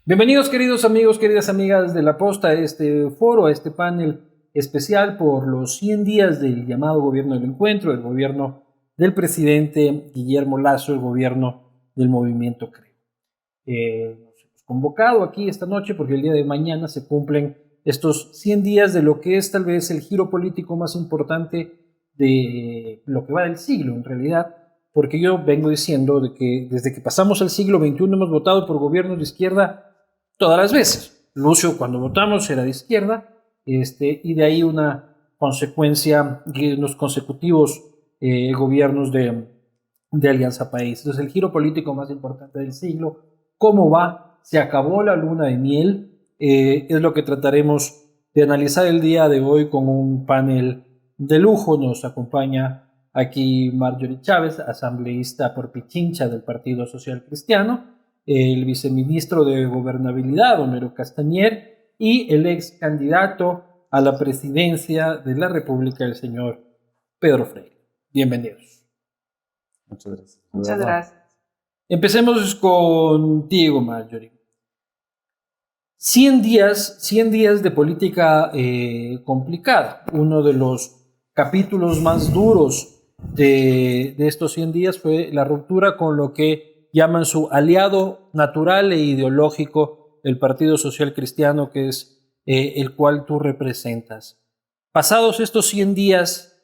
Bienvenidos queridos amigos, queridas amigas de La Posta a este foro, a este panel especial por los 100 días del llamado gobierno del encuentro, el gobierno del presidente Guillermo Lasso, el gobierno del movimiento Creo. Nos hemos convocado aquí esta noche porque el día de mañana se cumplen estos 100 días de lo que es tal vez el giro político más importante de lo que va del siglo en realidad, porque yo vengo diciendo de que desde que pasamos al siglo XXI hemos votado por gobiernos de izquierda todas las veces. Lucio, cuando votamos, era de izquierda, y de ahí una consecuencia de los consecutivos gobiernos de Alianza País. Entonces, el giro político más importante del siglo, ¿cómo va? Se acabó la luna de miel, es lo que trataremos de analizar el día de hoy con un panel de lujo. Nos acompaña aquí Marjorie Chávez, asambleísta por Pichincha del Partido Social Cristiano, el viceministro de Gobernabilidad, Homero Castañer, y el ex candidato a la presidencia de la República, el señor Pedro Freire. Bienvenidos. Muchas gracias. Muchas gracias. Empecemos contigo, Marjorie. 100 días de política complicada. Uno de los capítulos más duros de estos 100 días fue la ruptura con lo que llaman su aliado natural e ideológico, el Partido Social Cristiano, que es el cual tú representas. Pasados estos 100 días,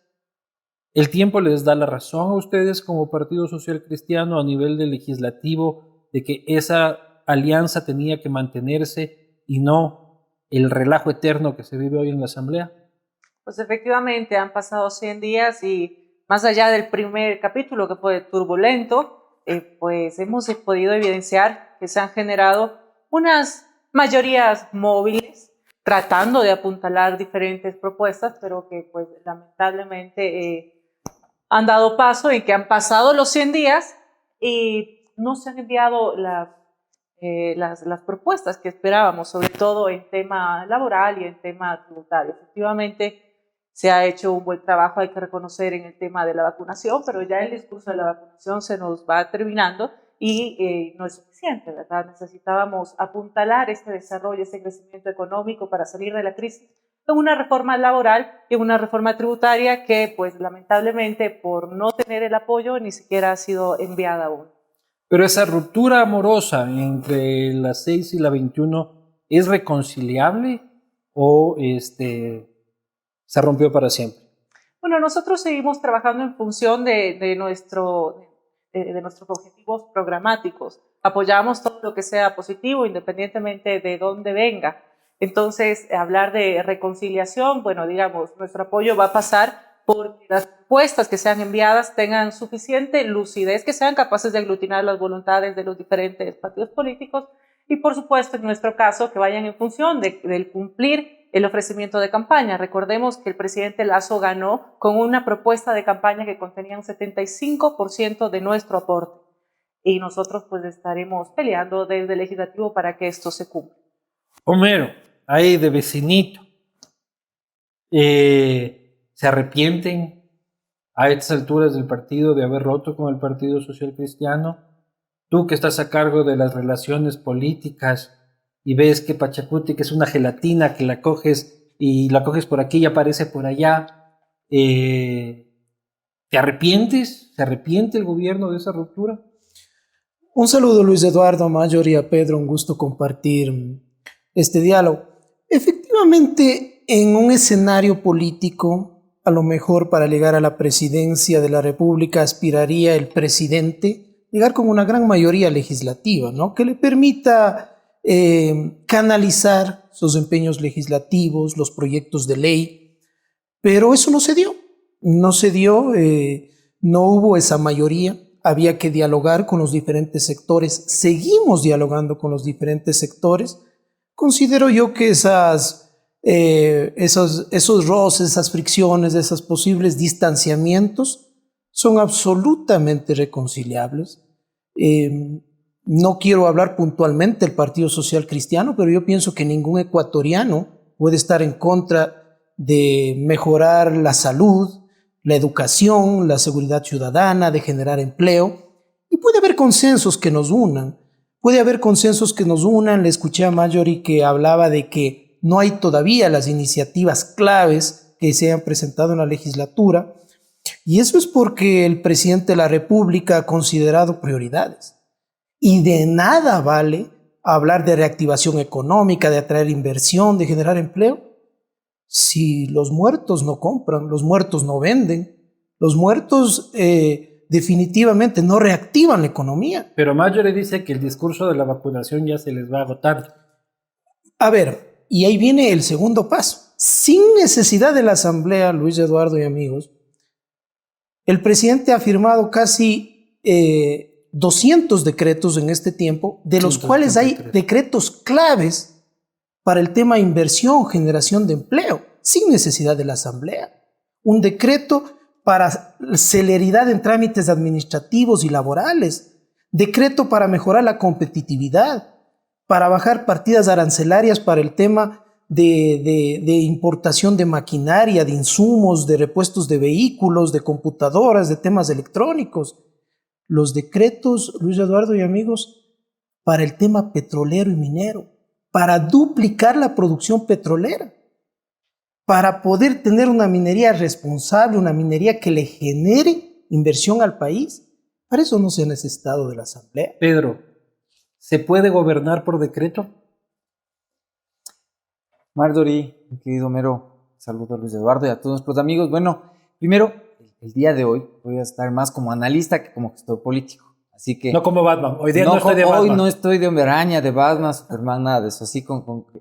¿el tiempo les da la razón a ustedes como Partido Social Cristiano a nivel del legislativo de que esa alianza tenía que mantenerse y no el relajo eterno que se vive hoy en la Asamblea? Pues efectivamente han pasado 100 días y más allá del primer capítulo que fue turbulento, pues hemos podido evidenciar que se han generado unas mayorías móviles tratando de apuntalar diferentes propuestas, pero que pues lamentablemente han dado paso y que han pasado los 100 días y no se han enviado las propuestas que esperábamos, sobre todo en tema laboral y en tema tributario. Efectivamente, se ha hecho un buen trabajo, hay que reconocer, en el tema de la vacunación, pero ya el discurso de la vacunación se nos va terminando y no es suficiente, ¿verdad? Necesitábamos apuntalar este desarrollo, este crecimiento económico para salir de la crisis en una reforma laboral y en una reforma tributaria que, pues, lamentablemente, por no tener el apoyo, ni siquiera ha sido enviada aún. Pero esa ruptura amorosa entre la 6 y la 21 ¿es reconciliable o se rompió para siempre? Bueno, nosotros seguimos trabajando en función de nuestros objetivos programáticos. Apoyamos todo lo que sea positivo, independientemente de dónde venga. Entonces, hablar de reconciliación, bueno, digamos, nuestro apoyo va a pasar porque las propuestas que sean enviadas tengan suficiente lucidez, que sean capaces de aglutinar las voluntades de los diferentes partidos políticos y, por supuesto, en nuestro caso, que vayan en función del cumplir el ofrecimiento de campaña. Recordemos que el presidente Lasso ganó con una propuesta de campaña que contenía un 75% de nuestro aporte y nosotros pues estaremos peleando desde el legislativo para que esto se cumpla. Homero, ahí de vecinito, ¿se arrepienten a estas alturas del partido de haber roto con el Partido Social Cristiano? Tú que estás a cargo de las relaciones políticas y ves que Pachacuti, que es una gelatina que la coges y la coges por aquí y aparece por allá, ¿te arrepientes? ¿Se arrepiente el gobierno de esa ruptura? Un saludo, Luis Eduardo, a Marjorie y a Pedro, un gusto compartir este diálogo. Efectivamente, en un escenario político, a lo mejor para llegar a la presidencia de la República aspiraría el presidente llegar con una gran mayoría legislativa, ¿no? Que le permita canalizar sus empeños legislativos, los proyectos de ley, pero eso no se dio, no hubo esa mayoría, había que dialogar con los diferentes sectores, seguimos dialogando con los diferentes sectores. Considero yo que esos roces, esas fricciones, esos posibles distanciamientos son absolutamente reconciliables. No quiero hablar puntualmente del Partido Social Cristiano, pero yo pienso que ningún ecuatoriano puede estar en contra de mejorar la salud, la educación, la seguridad ciudadana, de generar empleo, y puede haber consensos que nos unan, Puede haber consensos que nos unan. Le escuché a Marjorie que hablaba de que no hay todavía las iniciativas claves que se han presentado en la legislatura. Y eso es porque el presidente de la República ha considerado prioridades. Y de nada vale hablar de reactivación económica, de atraer inversión, de generar empleo, si los muertos no compran, los muertos no venden, los muertos definitivamente no reactivan la economía. Pero Marjorie dice que el discurso de la vacunación ya se les va a agotar. A ver, y ahí viene el segundo paso. Sin necesidad de la Asamblea, Luis Eduardo y amigos, el presidente ha firmado casi 200 decretos en este tiempo, de los cuales hay decretos claves para el tema inversión, generación de empleo, sin necesidad de la Asamblea. Un decreto para celeridad en trámites administrativos y laborales, decreto para mejorar la competitividad, para bajar partidas arancelarias para el tema de importación de maquinaria, de insumos, de repuestos de vehículos, de computadoras, de temas electrónicos. Los decretos, Luis Eduardo y amigos, para el tema petrolero y minero, para duplicar la producción petrolera, para poder tener una minería responsable, una minería que le genere inversión al país. Para eso no se ha necesitado de la Asamblea. Pedro, ¿se puede gobernar por decreto? Marjorie, mi querido Homero, saludo a Luis Eduardo y a todos nuestros amigos. Bueno, primero, el día de hoy voy a estar más como analista que como gestor político. Así que No como Batman. Hoy día no estoy de Batman. Hoy no estoy de Hombre Araña, de Batman, Superman, nada de eso. Así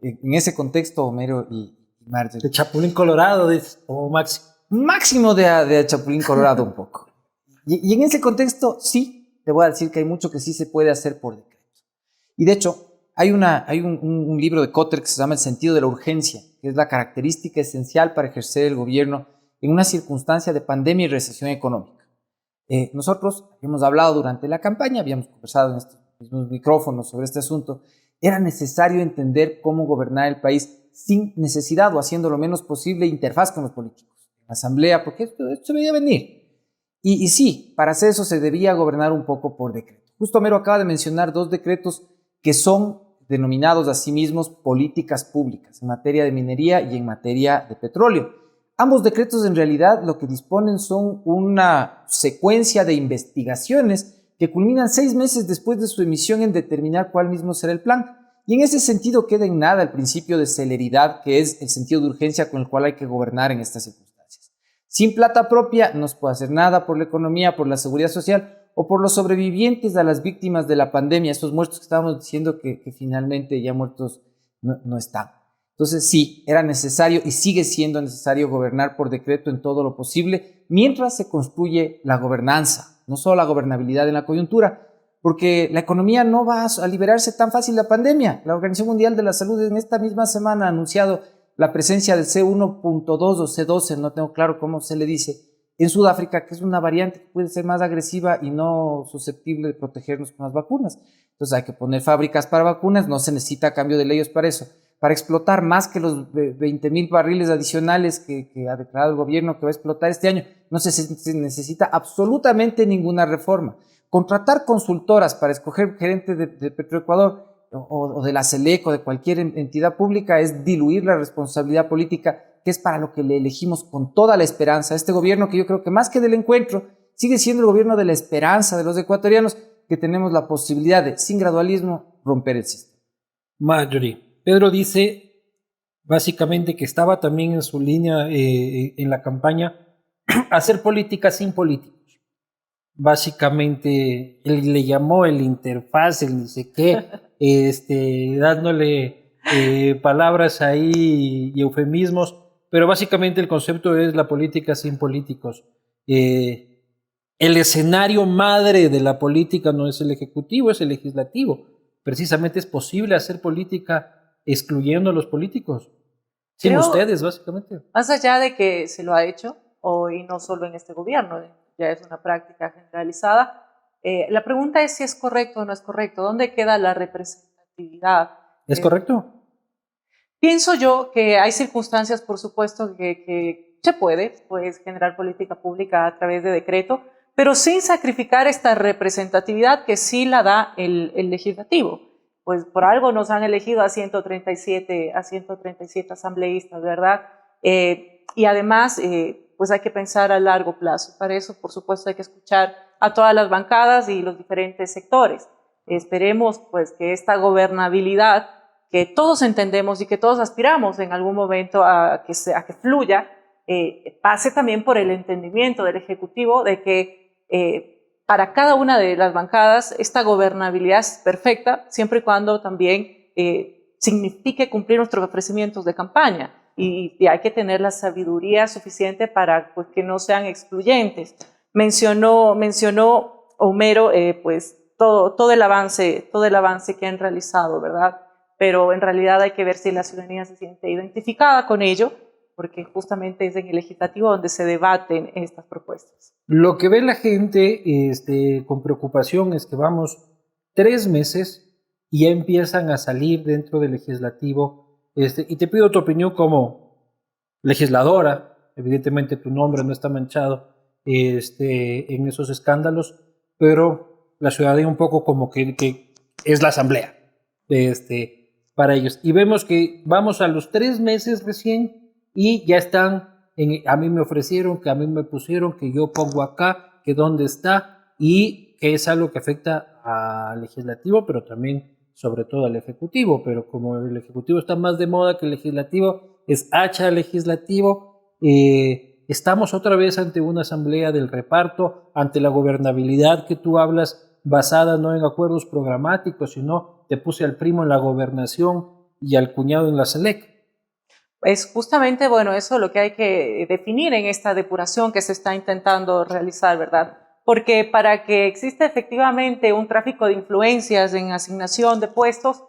en ese contexto, Homero y Marjorie. De Chapulín Colorado, dice, como Maxi. Máximo de Chapulín Colorado un poco. Y en ese contexto, sí, te voy a decir que hay mucho que sí se puede hacer por decreto. Y de hecho, hay un libro de Kotler que se llama El sentido de la urgencia, que es la característica esencial para ejercer el gobierno en una circunstancia de pandemia y recesión económica. Nosotros habíamos hablado durante la campaña, habíamos conversado en estos mismos micrófonos sobre este asunto. Era necesario entender cómo gobernar el país sin necesidad o haciendo lo menos posible interfaz con los políticos, la asamblea, porque esto se veía venir. Y sí, para hacer eso se debía gobernar un poco por decreto. Justo Homero acaba de mencionar dos decretos que son denominados a sí mismos políticas públicas en materia de minería y en materia de petróleo. Ambos decretos en realidad lo que disponen son una secuencia de investigaciones que culminan 6 meses después de su emisión en determinar cuál mismo será el plan. Y en ese sentido queda en nada el principio de celeridad, que es el sentido de urgencia con el cual hay que gobernar en estas circunstancias. Sin plata propia no se puede hacer nada por la economía, por la seguridad social o por los sobrevivientes a las víctimas de la pandemia, esos muertos que estábamos diciendo que finalmente ya muertos no están. Entonces sí, era necesario y sigue siendo necesario gobernar por decreto en todo lo posible mientras se construye la gobernanza, no solo la gobernabilidad en la coyuntura, porque la economía no va a liberarse tan fácil de la pandemia. La Organización Mundial de la Salud en esta misma semana ha anunciado la presencia del C1.2 o C12, no tengo claro cómo se le dice, en Sudáfrica, que es una variante que puede ser más agresiva y no susceptible de protegernos con las vacunas. Entonces hay que poner fábricas para vacunas, no se necesita cambio de leyes para eso. Para explotar más que los 20,000 barriles adicionales que ha declarado el gobierno que va a explotar este año, no se necesita absolutamente ninguna reforma. Contratar consultoras para escoger gerente de Petroecuador o de la SELEC o de cualquier entidad pública es diluir la responsabilidad política, que es para lo que le elegimos con toda la esperanza. Este gobierno que yo creo que más que del encuentro, sigue siendo el gobierno de la esperanza de los ecuatorianos, que tenemos la posibilidad de, sin gradualismo, romper el sistema. Marjorie, Pedro dice básicamente que estaba también en su línea en la campaña hacer política sin políticos. Básicamente él le llamó el interfaz, el ni sé qué, dándole palabras ahí y eufemismos, pero básicamente el concepto es la política sin políticos. El escenario madre de la política no es el ejecutivo, es el legislativo. Precisamente es posible hacer política excluyendo a los políticos. Sin ustedes, básicamente. Más allá de que se lo ha hecho, y no solo en este gobierno, ya es una práctica generalizada, la pregunta es si es correcto o no es correcto. ¿Dónde queda la representatividad? ¿Es correcto? Pienso yo que hay circunstancias, por supuesto, que se puede generar política pública a través de decreto, pero sin sacrificar esta representatividad que sí la da el legislativo. Pues por algo nos han elegido a 137 asambleístas, ¿verdad? Y además, pues hay que pensar a largo plazo. Para eso, por supuesto, hay que escuchar a todas las bancadas y los diferentes sectores. Esperemos pues que esta gobernabilidad que todos entendemos y que todos aspiramos en algún momento a que fluya, pase también por el entendimiento del Ejecutivo de que para cada una de las bancadas esta gobernabilidad es perfecta, siempre y cuando también signifique cumplir nuestros ofrecimientos de campaña. Y hay que tener la sabiduría suficiente para pues, que no sean excluyentes. Mencionó Homero pues todo el avance que han realizado, ¿verdad? Pero en realidad hay que ver si la ciudadanía se siente identificada con ello, porque justamente es en el legislativo donde se debaten estas propuestas. Lo que ve la gente con preocupación es que vamos 3 meses y ya empiezan a salir dentro del legislativo. Y te pido tu opinión como legisladora, evidentemente tu nombre no está manchado en esos escándalos, pero la ciudadanía un poco como que es la asamblea para ellos. Y vemos que vamos a los 3 meses recién y ya están, a mí me ofrecieron, que a mí me pusieron, que yo pongo acá, que dónde está, y que es algo que afecta al legislativo, pero también sobre todo al ejecutivo, pero como el ejecutivo está más de moda que el legislativo, es hacha legislativo, estamos otra vez ante una asamblea del reparto, ante la gobernabilidad que tú hablas, basada no en acuerdos programáticos, sino te puse al primo en la gobernación y al cuñado en la SELEC. Es justamente, bueno, eso lo que hay que definir en esta depuración que se está intentando realizar, ¿verdad? Porque para que exista efectivamente un tráfico de influencias en asignación de puestos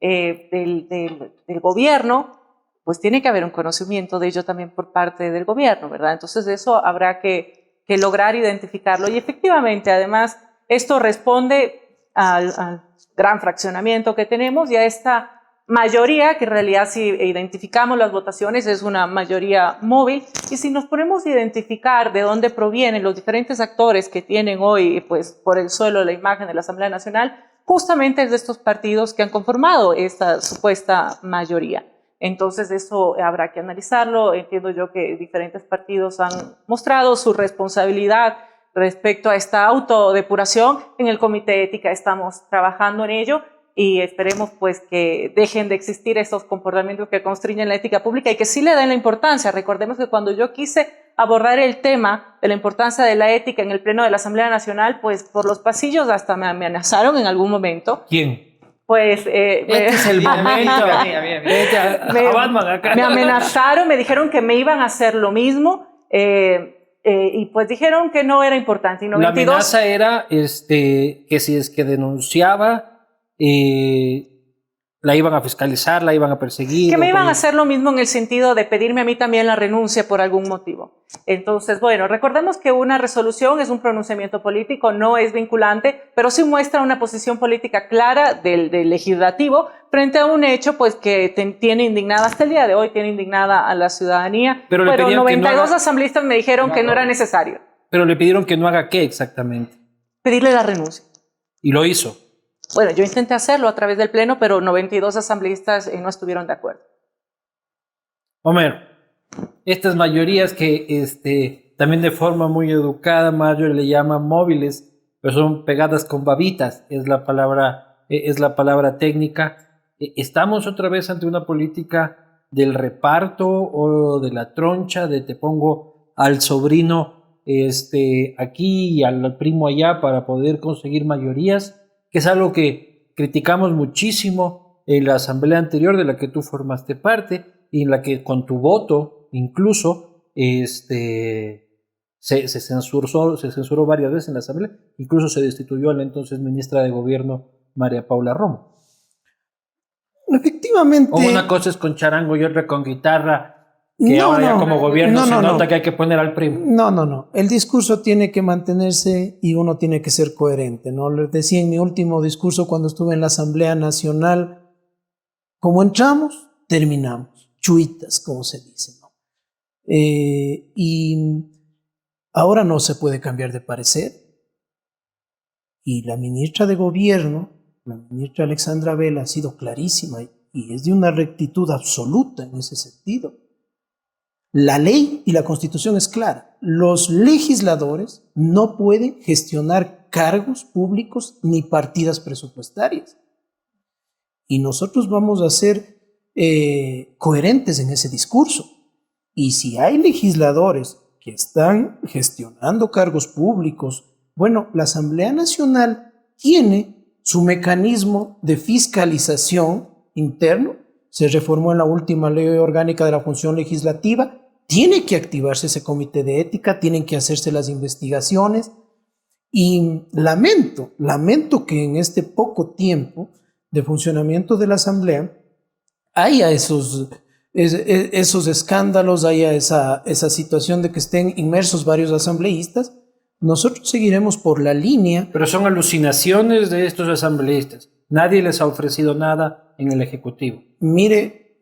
del gobierno, pues tiene que haber un conocimiento de ello también por parte del gobierno, ¿verdad? Entonces eso habrá que lograr identificarlo. Y efectivamente, además, esto responde al gran fraccionamiento que tenemos y a esta mayoría, que en realidad si identificamos las votaciones es una mayoría móvil, y si nos ponemos a identificar de dónde provienen los diferentes actores que tienen hoy pues, por el suelo la imagen de la Asamblea Nacional, justamente es de estos partidos que han conformado esta supuesta mayoría. Entonces eso habrá que analizarlo. Entiendo yo que diferentes partidos han mostrado su responsabilidad respecto a esta autodepuración. En el Comité de Ética estamos trabajando en ello y esperemos pues que dejen de existir estos comportamientos que constriñen la ética pública y que sí le den la importancia. Recordemos que cuando yo quise abordar el tema de la importancia de la ética en el Pleno de la Asamblea Nacional, pues por los pasillos hasta me amenazaron en algún momento. ¿Quién? Pues es el momento. Me amenazaron, me dijeron que me iban a hacer lo mismo y pues dijeron que no era importante. Y 92, la amenaza era que si es que denunciaba la iban a fiscalizar, la iban a perseguir. Que me iban a hacer lo mismo en el sentido de pedirme a mí también la renuncia por algún motivo. Entonces, bueno, recordemos que una resolución es un pronunciamiento político, no es vinculante, pero sí muestra una posición política clara del legislativo frente a un hecho pues que tiene indignada, hasta el día de hoy tiene indignada a la ciudadanía. Pero 92 asambleístas me dijeron que no era necesario. Pero le pidieron que no haga ¿qué exactamente? Pedirle la renuncia. Y lo hizo. Bueno, yo intenté hacerlo a través del Pleno, pero 92 asambleístas no estuvieron de acuerdo. Homero, estas mayorías que también de forma muy educada, Mayor le llama móviles, pero son pegadas con babitas, es la palabra técnica. Estamos otra vez ante una política del reparto o de la troncha, de te pongo al sobrino aquí y al primo allá para poder conseguir mayorías, que es algo que criticamos muchísimo en la asamblea anterior de la que tú formaste parte y en la que con tu voto incluso se censuró varias veces en la asamblea, incluso se destituyó a la entonces ministra de Gobierno María Paula Romo. Efectivamente. O una cosa es con charango y otra con guitarra, que ahora ya como gobierno se nota que hay que poner al primo. No. El discurso tiene que mantenerse y uno tiene que ser coherente, ¿no? Les decía en mi último discurso cuando estuve en la Asamblea Nacional, como entramos, terminamos. Chuitas, como se dice, ¿no? Y Ahora no se puede cambiar de parecer. Y la ministra de Gobierno, la ministra Alexandra Vela, ha sido clarísima y es de una rectitud absoluta en ese sentido. La ley y la Constitución es clara. Los legisladores no pueden gestionar cargos públicos ni partidas presupuestarias. Y nosotros vamos a ser coherentes en ese discurso. Y si hay legisladores que están gestionando cargos públicos, bueno, la Asamblea Nacional tiene su mecanismo de fiscalización interno. Se reformó en la última ley orgánica de la función legislativa. Tiene que activarse ese comité de ética, tienen que hacerse las investigaciones. Y lamento que en este poco tiempo de funcionamiento de la Asamblea haya esos escándalos, haya esa situación de que estén inmersos varios asambleístas. Nosotros seguiremos por la línea. Pero son alucinaciones de estos asambleístas. Nadie les ha ofrecido nada en el Ejecutivo. Mire,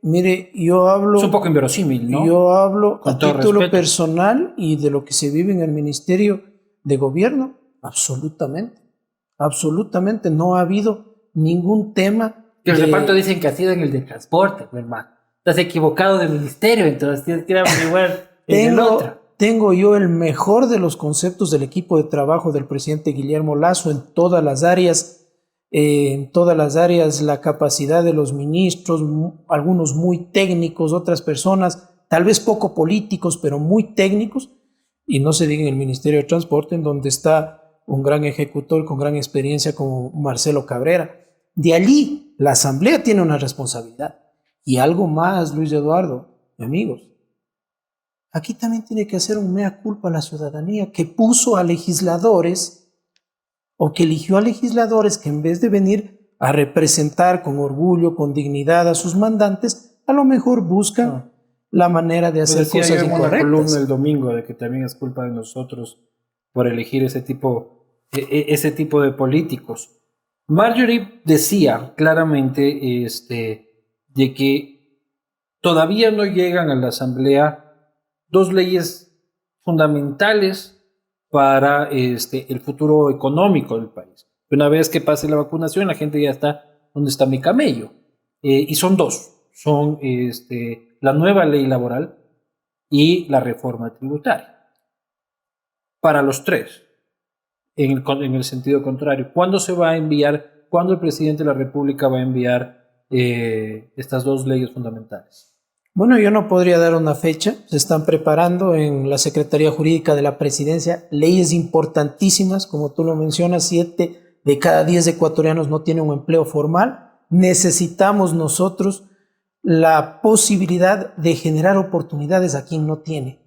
yo hablo... Es un poco inverosímil, ¿no? Yo hablo Con a todo título respeto. personal y de lo que se vive en el Ministerio de Gobierno. Absolutamente no ha habido ningún tema. Que el reparto dicen que ha sido en el de transporte, mi hermano. Estás equivocado de ministerio, entonces tienes que ir a averiguar en el otro. Tengo yo el mejor de los conceptos del equipo de trabajo del presidente Guillermo Lasso en todas las áreas, la capacidad de los ministros, algunos muy técnicos, otras personas tal vez poco políticos, pero muy técnicos, y no se diga en el Ministerio de Transporte, en donde está un gran ejecutor con gran experiencia como Marcelo Cabrera. De allí, la Asamblea tiene una responsabilidad. Y algo más, Luis Eduardo, y amigos. Aquí también tiene que hacer un mea culpa a la ciudadanía que puso a legisladores o que eligió a legisladores que en vez de venir a representar con orgullo, con dignidad a sus mandantes, a lo mejor buscan la manera de hacer Decía cosas yo en una columna incorrectas. el domingo de que también es culpa de nosotros por elegir ese tipo de políticos. Marjorie decía claramente de que todavía no llegan a la Asamblea dos leyes fundamentales para el futuro económico del país. Una vez que pase la vacunación, la gente ya está donde está mi camello. Y son dos. Son la nueva ley laboral y la reforma tributaria. Para los tres, en el sentido contrario, ¿cuándo se va a enviar, cuándo el presidente de la República va a enviar estas dos leyes fundamentales? Bueno, yo no podría dar una fecha. Se están preparando en la Secretaría Jurídica de la Presidencia leyes importantísimas, como tú lo mencionas, 7 de cada 10 ecuatorianos no tienen un empleo formal. Necesitamos nosotros la posibilidad de generar oportunidades a quien no tiene.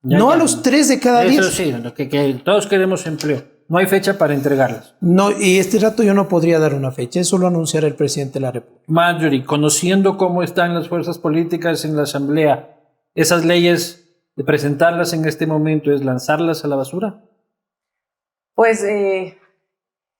No a los 3 de cada 10. Eso sí, que todos queremos empleo. No hay fecha para entregarlas. No, y este rato yo no podría dar una fecha. Eso lo anunciará el presidente de la República. Marjorie, conociendo cómo están las fuerzas políticas en la Asamblea, ¿esas leyes, de presentarlas en este momento, es lanzarlas a la basura? Pues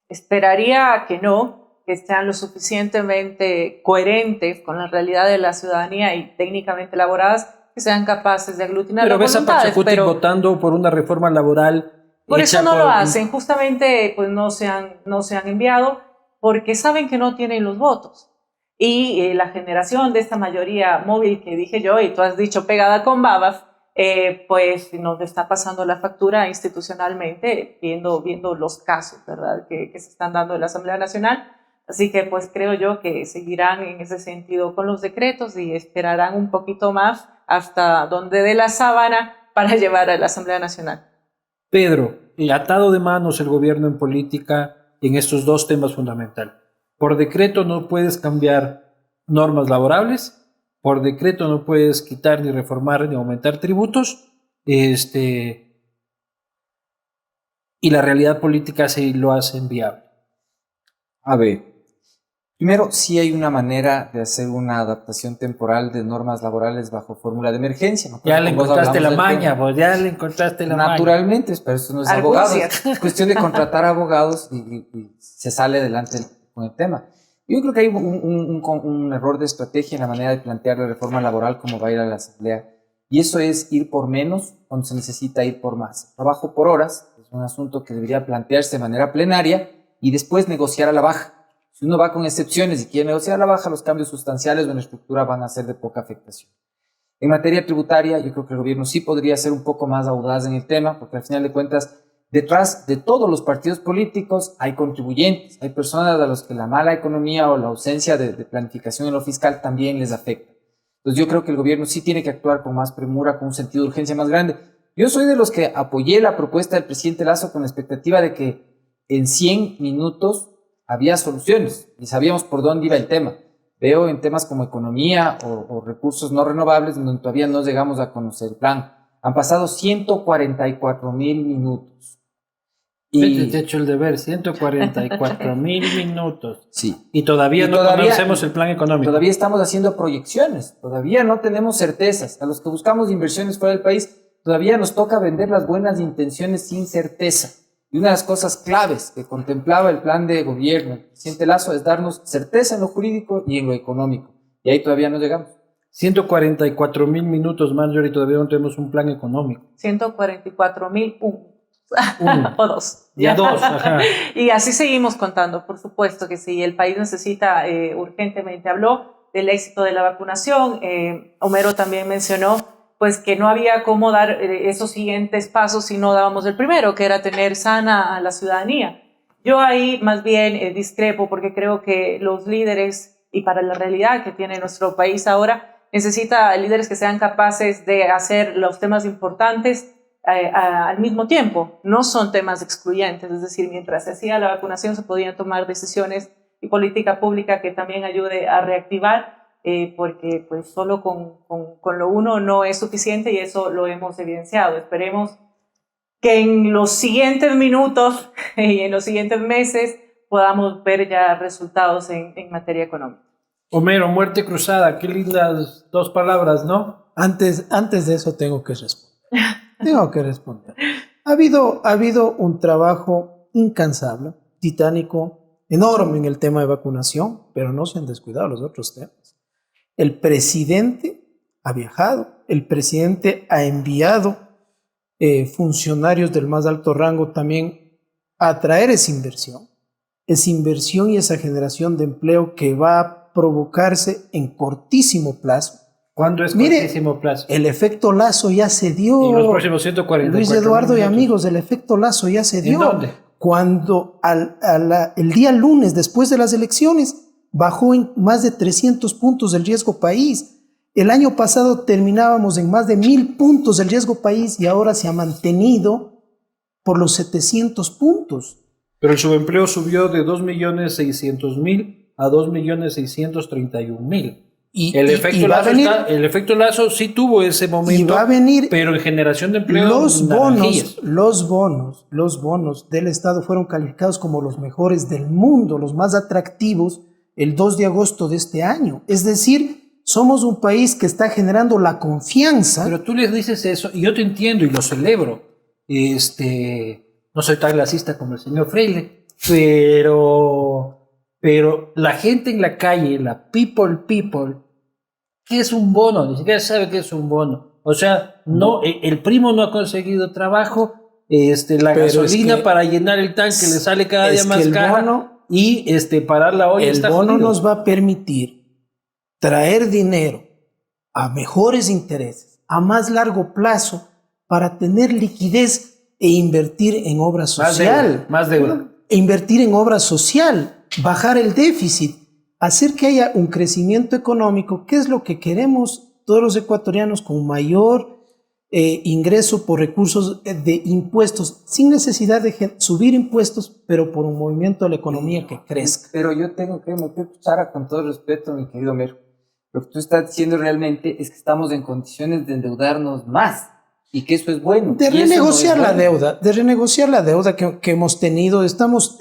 esperaría que no, que sean lo suficientemente coherentes con la realidad de la ciudadanía y técnicamente elaboradas, que sean capaces de aglutinar Pero las ves a voluntades. Pachacuti votando por una reforma laboral. Por eso no lo hacen, justamente pues no se han enviado porque saben que no tienen los votos. Y la generación de esta mayoría móvil que dije yo, y tú has dicho pegada con babas, pues nos está pasando la factura institucionalmente, viendo los casos, ¿verdad?, que se están dando en la Asamblea Nacional. Así que pues creo yo que seguirán en ese sentido con los decretos y esperarán un poquito más hasta donde dé la sábana para llevar a la Asamblea Nacional. Pedro, atado de manos el gobierno en política en estos dos temas fundamentales. Por decreto no puedes cambiar normas laborables, por decreto no puedes quitar ni reformar ni aumentar tributos, y la realidad política se lo hace inviable. A ver, primero, sí hay una manera de hacer una adaptación temporal de normas laborales bajo fórmula de emergencia. ¿No? Ya le Como encontraste la hablamos del maña, tema. pues ya le encontraste la maña. Naturalmente, pero esto no es abogados. Es cuestión de contratar abogados y se sale adelante con el tema. Yo creo que hay un error de estrategia en la manera de plantear la reforma laboral como va a ir a la Asamblea Y eso es ir por menos cuando se necesita ir por más. Trabajo por horas es un asunto que debería plantearse de manera plenaria y después negociar a la baja. Si uno va con excepciones y quiere negociar a la baja, los cambios sustanciales en la estructura van a ser de poca afectación. En materia tributaria, yo creo que el gobierno sí podría ser un poco más audaz en el tema, porque al final de cuentas, detrás de todos los partidos políticos hay contribuyentes, hay personas a los que la mala economía o la ausencia de planificación en lo fiscal también les afecta. Entonces yo creo que el gobierno sí tiene que actuar con más premura, con un sentido de urgencia más grande. Yo soy de los que apoyé la propuesta del presidente Lasso con la expectativa de que en 100 minutos había soluciones y sabíamos por dónde iba el tema. Veo en temas como economía o recursos no renovables donde todavía no llegamos a conocer el plan. Han pasado 144.000 minutos. Te he hecho el deber, 144.000 minutos. Sí. Y todavía no conocemos el plan económico. Todavía estamos haciendo proyecciones, todavía no tenemos certezas. A los que buscamos inversiones fuera del país, todavía nos toca vender las buenas intenciones sin certeza. Y una de las cosas claves que contemplaba el plan de gobierno del presidente Lasso es darnos certeza en lo jurídico y en lo económico. Y ahí todavía no llegamos. 144.000 minutos, Marjorie, y todavía no tenemos un plan económico. 144.001. O dos. Ya dos, ajá. Y así seguimos contando, por supuesto que sí. El país necesita urgentemente, habló del éxito de la vacunación. Homero también mencionó pues que no había cómo dar esos siguientes pasos si no dábamos el primero, que era tener sana a la ciudadanía. Yo ahí más bien discrepo porque creo que los líderes, y para la realidad que tiene nuestro país ahora, necesita líderes que sean capaces de hacer los temas importantes al mismo tiempo. No son temas excluyentes, es decir, mientras se hacía la vacunación se podían tomar decisiones y política pública que también ayude a reactivar, porque pues solo con lo uno no es suficiente y eso lo hemos evidenciado. Esperemos que en los siguientes minutos y en los siguientes meses podamos ver ya resultados en materia económica. Homero, muerte cruzada, qué lindas dos palabras, ¿no? Antes de eso tengo que responder. Ha habido un trabajo incansable, titánico, enorme en el tema de vacunación, pero no se han descuidado los otros temas. El presidente ha viajado, el presidente ha enviado funcionarios del más alto rango también a traer esa inversión y esa generación de empleo que va a provocarse en cortísimo plazo. ¿Cuándo es cortísimo plazo? El efecto Lasso ya se dio. Y los próximos 144 Luis Eduardo y amigos, el efecto Lasso ya se dio. ¿En dónde? Cuando el día lunes después de las elecciones bajó en más de 300 puntos el riesgo país. El año pasado terminábamos en más de 1.000 puntos el riesgo país y ahora se ha mantenido por los 700 puntos. Pero el subempleo subió de 2.600.000 a 2.631.000. El efecto Lasso sí tuvo ese momento, y va a venir, pero en generación de empleo los bonos del Estado fueron calificados como los mejores del mundo, los más atractivos, el 2 de agosto de este año. Es decir, somos un país que está generando la confianza. Pero tú les dices eso y yo te entiendo y lo celebro. No soy tan clasista como el señor Freire, pero la gente en la calle, la people, ¿qué es un bono? Ni siquiera sabe qué es un bono. O sea, no, el primo no ha conseguido trabajo, la gasolina para llenar el tanque le sale cada día más cara y parar la olla está jodido. El bono nos va a permitir traer dinero a mejores intereses, a más largo plazo, para tener liquidez e invertir en obra social. Más deuda. E invertir en obra social, bajar el déficit, hacer que haya un crecimiento económico, que es lo que queremos todos los ecuatorianos, con mayor ingreso por recursos de impuestos, sin necesidad de subir impuestos, pero por un movimiento de la economía que crezca. Pero yo tengo que meter cuchara con todo respeto, mi querido Mero. Lo que tú estás diciendo realmente es que estamos en condiciones de endeudarnos más y que eso es bueno. De renegociar la deuda que hemos tenido.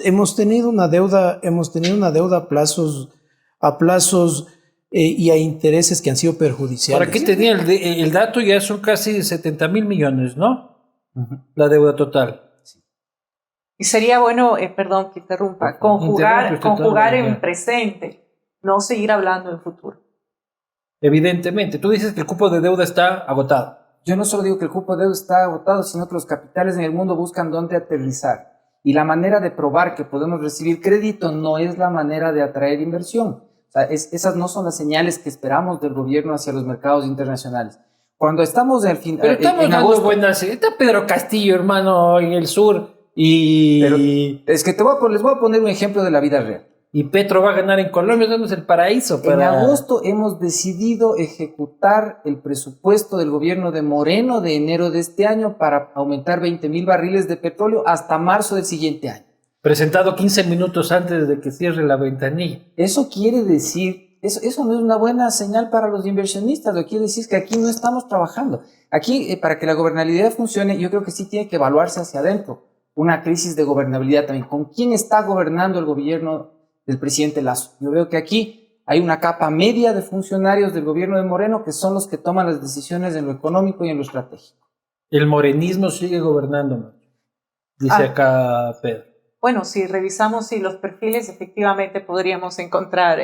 Hemos tenido una deuda a plazos y a intereses que han sido perjudiciales. Por aquí tenía el dato, ya son casi 70.000 millones, ¿no? La deuda total. Y sería bueno, perdón que interrumpa, conjugar en presente, no seguir hablando en futuro. Evidentemente, tú dices que el cupo de deuda está agotado. yo no solo digo que el cupo de deuda está agotado, sino que los capitales en el mundo buscan dónde aterrizar. Y la manera de probar que podemos recibir crédito no es la manera de atraer inversión. O sea, esas no son las señales que esperamos del gobierno hacia los mercados internacionales. Cuando estamos Pero estamos en dando agosto, buenas. Está Pedro Castillo, hermano, en el sur. pero es que les voy a poner un ejemplo de la vida real. Y Petro va a ganar en Colombia, damos el paraíso. En agosto hemos decidido ejecutar el presupuesto del gobierno de Moreno de enero de este año para aumentar 20,000 barriles de petróleo hasta marzo del siguiente año. Presentado 15 minutos antes de que cierre la ventanilla. Eso quiere decir, eso no es una buena señal para los inversionistas, lo que quiere decir es que aquí no estamos trabajando. Aquí, para que la gobernabilidad funcione, yo creo que sí tiene que evaluarse hacia adentro. Una crisis de gobernabilidad también. ¿Con quién está gobernando el gobierno del presidente Lasso? Yo veo que aquí hay una capa media de funcionarios del gobierno de Moreno que son los que toman las decisiones en lo económico y en lo estratégico. El morenismo sigue gobernando, ¿no? Dice acá Pedro. Bueno, si revisamos los perfiles, efectivamente podríamos encontrar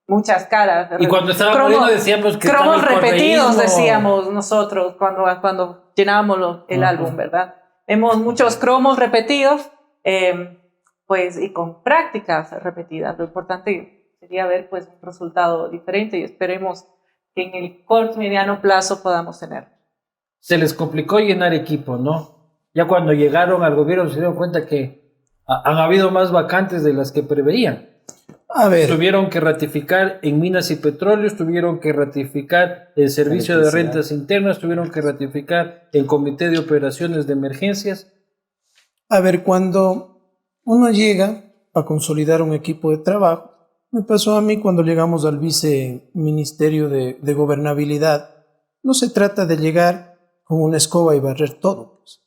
muchas caras. Y cuando estaba Moreno decíamos que cromos estaba el repetidos, correísmo. decíamos nosotros cuando llenábamos el álbum, ¿verdad? Vemos muchos cromos repetidos, pues, y con prácticas repetidas. Lo importante sería ver, pues, un resultado diferente y esperemos que en el corto y mediano plazo podamos tener. Se les complicó llenar equipo, ¿no? Ya cuando llegaron al gobierno se dieron cuenta que han habido más vacantes de las que preveían. A ver, Tuvieron que ratificar en minas y petróleos, tuvieron que ratificar el servicio de rentas internas, tuvieron que ratificar el comité de operaciones de emergencias. a ver, cuando uno llega a consolidar un equipo de trabajo, me pasó a mí cuando llegamos al viceministerio de gobernabilidad. No se trata de llegar con una escoba y barrer todo, pues.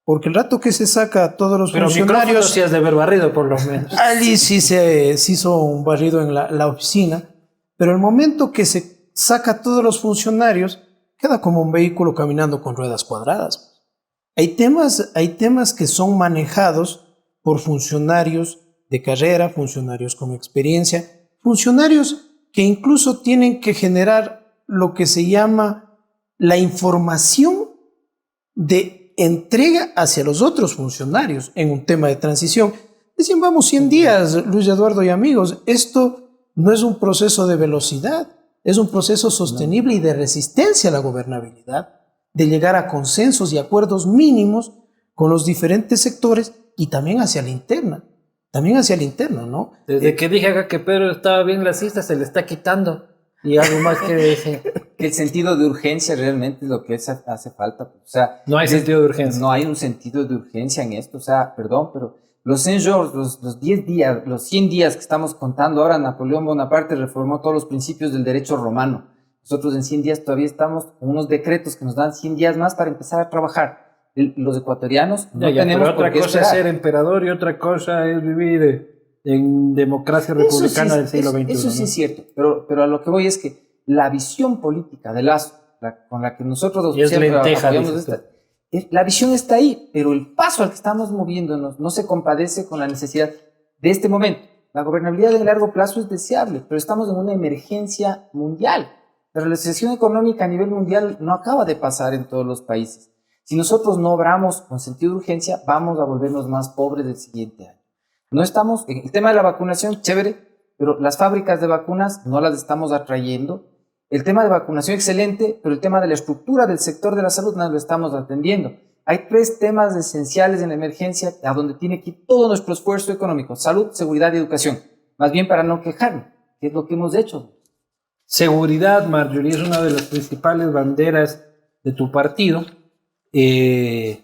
Porque el rato que se saca a todos los Pero funcionarios, sí has de haber barrido por lo menos. allí sí se hizo un barrido en la oficina, pero el momento que se saca a todos los funcionarios, queda como un vehículo caminando con ruedas cuadradas. Hay temas que son manejados por funcionarios de carrera, funcionarios con experiencia, funcionarios que incluso tienen que generar lo que se llama la información de entrega hacia los otros funcionarios en un tema de transición. Decían, vamos 100 días, Luis Eduardo y amigos, esto no es un proceso de velocidad, es un proceso sostenible y de resistencia a la gobernabilidad, de llegar a consensos y acuerdos mínimos con los diferentes sectores y también hacia la interna, ¿no? Desde que dije acá que Pedro estaba bien racista, se le está quitando. Y algo más que decir. Que el sentido de urgencia realmente es lo que hace falta. O sea, No hay sentido de urgencia. No hay un sentido de urgencia en esto. O sea, perdón, pero los 100 jours, los 10 días, los 100 días que estamos contando ahora, Napoleón Bonaparte reformó todos los principios del derecho romano. Nosotros en 100 días todavía estamos con unos decretos que nos dan 100 días más para empezar a trabajar. Los ecuatorianos no tenemos pero otra por qué cosa esperar. es ser emperador y otra cosa es vivir en democracia republicana del siglo XXI. Eso sí ¿no? es cierto, pero a lo que voy es que la visión política de Lasso, con la que nosotros Y es siempre lenteja, apoyamos la visión está ahí, pero el paso al que estamos moviéndonos no se compadece con la necesidad de este momento. La gobernabilidad de largo plazo es deseable, pero estamos en una emergencia mundial. La recesión económica a nivel mundial no acaba de pasar en todos los países. Si nosotros no obramos con sentido de urgencia, vamos a volvernos más pobres del siguiente año. No estamos, el tema de la vacunación, chévere, pero las fábricas de vacunas no las estamos atrayendo. El tema de vacunación, excelente, pero el tema de la estructura del sector de la salud no lo estamos atendiendo. Hay 3 temas esenciales en la emergencia a donde tiene que ir todo nuestro esfuerzo económico: salud, seguridad y educación. Más bien para no quejarnos, que es lo que hemos hecho. Seguridad, Marjorie, es una de las principales banderas de tu partido, en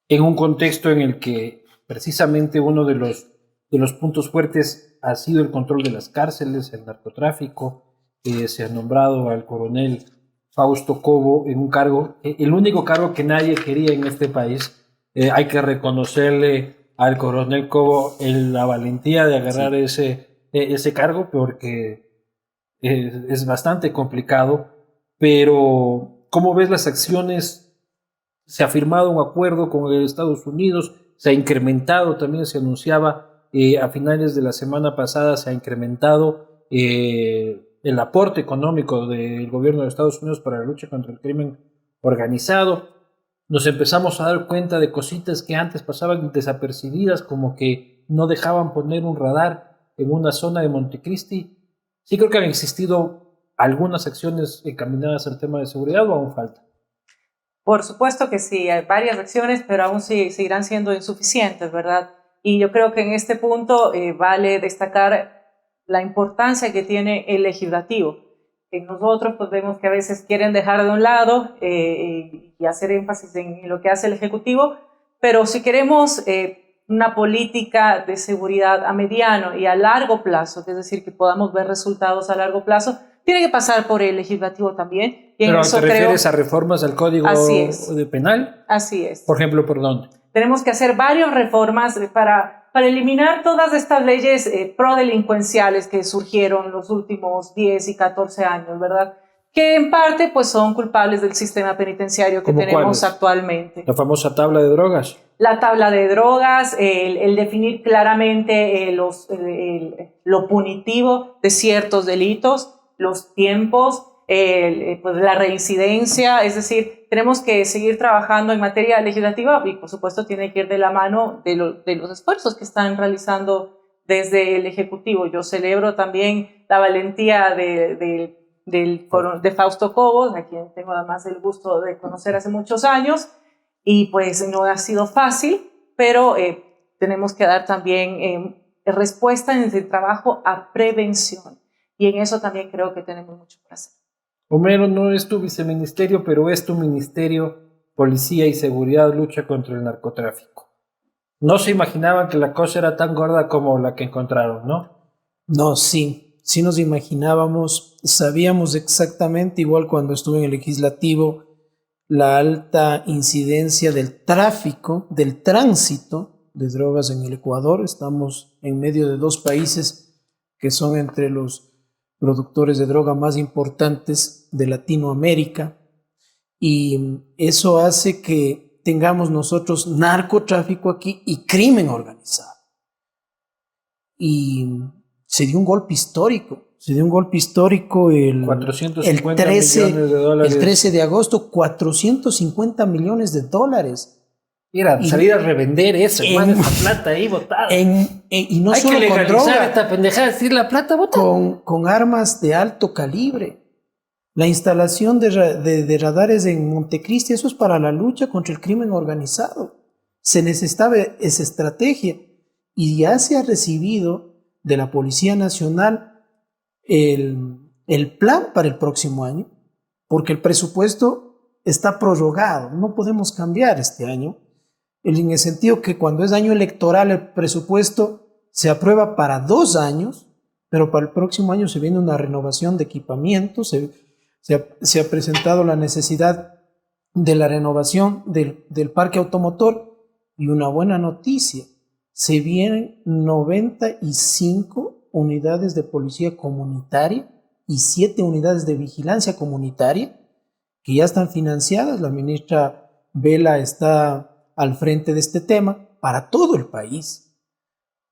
un contexto en el que precisamente uno de los puntos fuertes ha sido el control de las cárceles, el narcotráfico. Se ha nombrado al coronel Fausto Cobo en un cargo, el único cargo que nadie quería en este país. Hay que reconocerle al coronel Cobo la valentía de agarrar ese cargo, porque es bastante complicado. Pero, ¿cómo ves las acciones? Se ha firmado un acuerdo con Estados Unidos, se ha incrementado, también se anunciaba a finales de la semana pasada, se ha incrementado el aporte económico del gobierno de Estados Unidos para la lucha contra el crimen organizado. Nos empezamos a dar cuenta de cositas que antes pasaban desapercibidas, como que no dejaban poner un radar en una zona de Montecristi. Sí creo que han existido algunas acciones encaminadas al tema de seguridad, o aún falta. Por supuesto que sí, hay varias acciones, pero aún seguirán siendo insuficientes, ¿verdad? Y yo creo que en este punto vale destacar la importancia que tiene el legislativo. Nosotros pues vemos que a veces quieren dejar de un lado y hacer énfasis en lo que hace el Ejecutivo, pero si queremos una política de seguridad a mediano y a largo plazo, es decir, que podamos ver resultados a largo plazo, tiene que pasar por el legislativo también. Y en ¿Pero eso te refieres creo, a reformas al Código de Penal? así es. Por ejemplo, ¿por dónde? Tenemos que hacer varias reformas para eliminar todas estas leyes prodelincuenciales que surgieron los últimos 10 y 14 años, ¿verdad? Que en parte pues son culpables del sistema penitenciario que tenemos actualmente. La famosa tabla de drogas. La tabla de drogas, el definir claramente lo punitivo de ciertos delitos, los tiempos, pues la reincidencia, es decir, tenemos que seguir trabajando en materia legislativa y por supuesto tiene que ir de la mano de los esfuerzos que están realizando desde el Ejecutivo. Yo celebro también la valentía de Fausto Cobos, a quien tengo además el gusto de conocer hace muchos años, y pues no ha sido fácil, pero tenemos que dar también respuesta en el trabajo a prevención, y en eso también creo que tenemos mucho por hacer. Homero, no es tu viceministerio, pero es tu ministerio, Policía y Seguridad, lucha contra el narcotráfico. No se imaginaban que la cosa era tan gorda como la que encontraron, ¿no? No, sí nos imaginábamos, sabíamos exactamente, igual cuando estuve en el legislativo, la alta incidencia del tráfico, del tránsito de drogas en el Ecuador. Estamos en medio de dos países que son entre los productores de droga más importantes de Latinoamérica, y eso hace que tengamos nosotros narcotráfico aquí y crimen organizado. Y se dio un golpe histórico. El 450 13, millones de dólares. El 13 de agosto, 450 millones de dólares. Mira, salir a revender eso, hermano, esa plata ahí botada. Y no hay solo que legalizar con droga, esta pendejada, decir la plata botada. con armas de alto calibre. La instalación de radares en Montecristi, eso es para la lucha contra el crimen organizado. Se necesitaba esa estrategia y ya se ha recibido de la Policía Nacional el plan para el próximo año, porque el presupuesto está prorrogado, no podemos cambiar este año, en el sentido que cuando es año electoral el presupuesto se aprueba para 2 años, pero para el próximo año se viene una renovación de equipamiento, se ha presentado la necesidad de la renovación del parque automotor, y una buena noticia, se vienen 95 unidades de policía comunitaria y 7 unidades de vigilancia comunitaria que ya están financiadas. La ministra Vela está al frente de este tema para todo el país.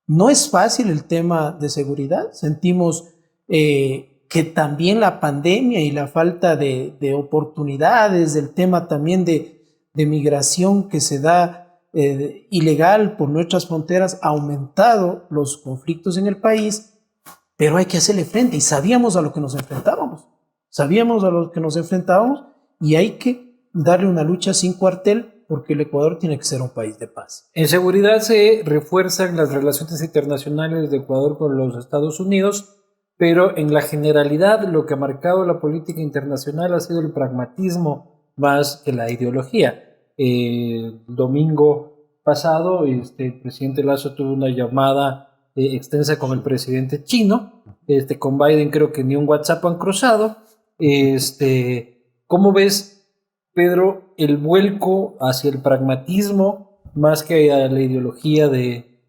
No es fácil el tema de seguridad. Sentimos que también la pandemia y la falta de oportunidades, el tema también de migración que se da ilegal por nuestras fronteras, ha aumentado los conflictos en el país, pero hay que hacerle frente, y sabíamos a lo que nos enfrentábamos, y hay que darle una lucha sin cuartel, porque el Ecuador tiene que ser un país de paz. En seguridad se refuerzan las relaciones internacionales de Ecuador con los Estados Unidos, pero en la generalidad lo que ha marcado la política internacional ha sido el pragmatismo más que la ideología. El domingo pasado el presidente Lasso tuvo una llamada extensa con el presidente chino. Con Biden creo que ni un WhatsApp han cruzado. ¿Cómo ves, Pedro, el vuelco hacia el pragmatismo más que a la ideología de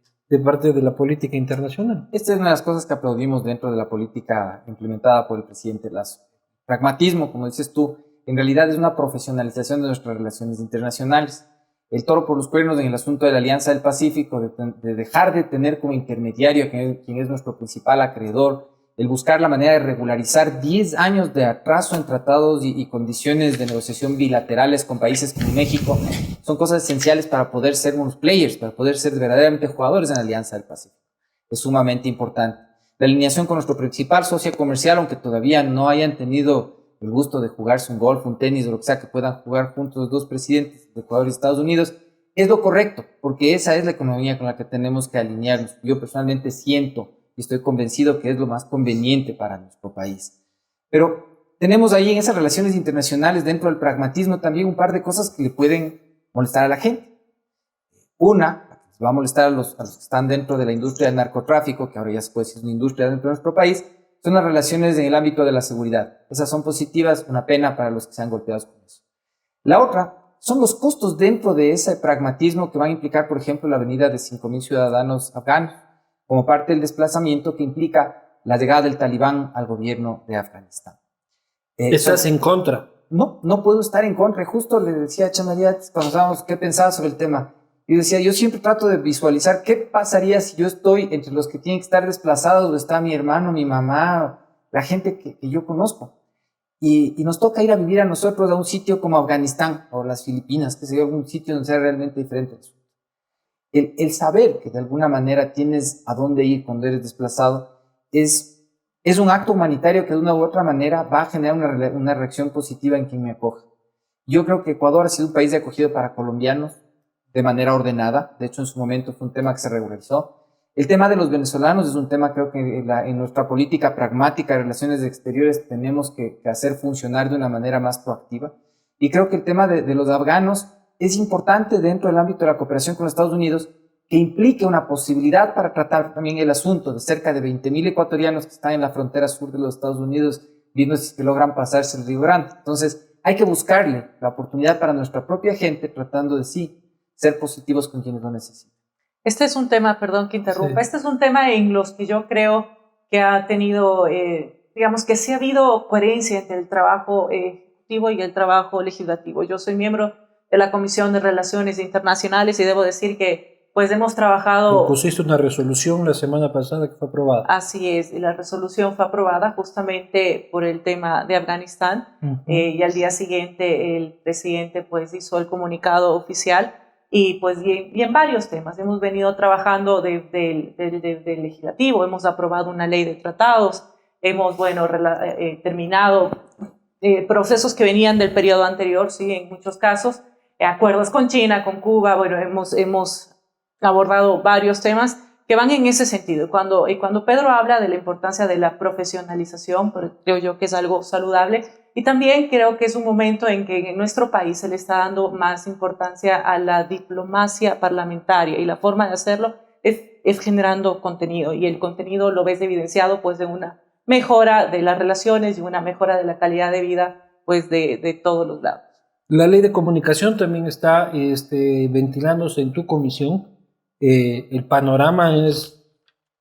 parte de la política internacional? Esta es una de las cosas que aplaudimos dentro de la política implementada por el presidente Lasso. Pragmatismo, como dices tú, en realidad es una profesionalización de nuestras relaciones internacionales. El toro por los cuernos en el asunto de la Alianza del Pacífico, de dejar de tener como intermediario quien es nuestro principal acreedor, el buscar la manera de regularizar 10 años de atraso en tratados y condiciones de negociación bilaterales con países como México, son cosas esenciales para poder ser unos players, para poder ser verdaderamente jugadores en la Alianza del Pacífico. Es sumamente importante. La alineación con nuestro principal socio comercial, aunque todavía no hayan tenido el gusto de jugarse un golf, un tenis o lo que sea que puedan jugar juntos los dos presidentes de Ecuador y Estados Unidos, es lo correcto, porque esa es la economía con la que tenemos que alinearnos. Yo personalmente siento y estoy convencido que es lo más conveniente para nuestro país. Pero tenemos ahí en esas relaciones internacionales, dentro del pragmatismo, también un par de cosas que le pueden molestar a la gente. Una, la que les va a molestar a los que están dentro de la industria del narcotráfico, que ahora ya se puede decir es una industria dentro de nuestro país, son las relaciones en el ámbito de la seguridad. Esas son positivas, una pena para los que sean golpeados con eso. La otra son los costos dentro de ese pragmatismo que van a implicar, por ejemplo, la venida de 5.000 ciudadanos afganos, como parte del desplazamiento que implica la llegada del Talibán al gobierno de Afganistán. ¿Estás en contra? No puedo estar en contra. Justo le decía a Chamaría cuando estábamos qué pensaba sobre el tema. Y decía, yo siempre trato de visualizar qué pasaría si yo estoy entre los que tienen que estar desplazados, o está mi hermano, mi mamá, la gente que yo conozco. Y nos toca ir a vivir a nosotros a un sitio como Afganistán o las Filipinas, que sería un sitio donde sea realmente diferente. El saber que de alguna manera tienes a dónde ir cuando eres desplazado es un acto humanitario que de una u otra manera va a generar una reacción positiva en quien me acoge. Yo creo que Ecuador ha sido un país de acogida para colombianos de manera ordenada. De hecho, en su momento fue un tema que se regularizó. El tema de los venezolanos es un tema, creo que en nuestra política pragmática de relaciones exteriores tenemos que hacer funcionar de una manera más proactiva. Y creo que el tema de los afganos es importante dentro del ámbito de la cooperación con los Estados Unidos, que implique una posibilidad para tratar también el asunto de cerca de 20.000 ecuatorianos que están en la frontera sur de los Estados Unidos, viendo si que logran pasarse el Río Grande. Entonces, hay que buscarle la oportunidad para nuestra propia gente, tratando de ser positivos con quienes lo necesitan. Este es un tema, perdón que interrumpa, Sí. este es un tema en los que yo creo que ha tenido, digamos que sí ha habido coherencia entre el trabajo ejecutivo y el trabajo legislativo. Yo soy miembro de la Comisión de Relaciones Internacionales y debo decir que pues hemos trabajado... Pusiste una resolución la semana pasada que fue aprobada. Así es, y la resolución fue aprobada justamente por el tema de Afganistán. Y al día siguiente el presidente pues hizo el comunicado oficial y pues y en varios temas. Hemos venido trabajando del legislativo, hemos aprobado una ley de tratados, hemos terminado procesos que venían del periodo anterior, sí, en muchos casos, acuerdos con China, con Cuba, bueno, hemos abordado varios temas que van en ese sentido. Cuando Pedro habla de la importancia de la profesionalización, creo yo que es algo saludable, y también creo que es un momento en que en nuestro país se le está dando más importancia a la diplomacia parlamentaria, y la forma de hacerlo es generando contenido, y el contenido lo ves evidenciado pues de una mejora de las relaciones y una mejora de la calidad de vida pues de todos los lados. La ley de comunicación también está ventilándose en tu comisión. El panorama es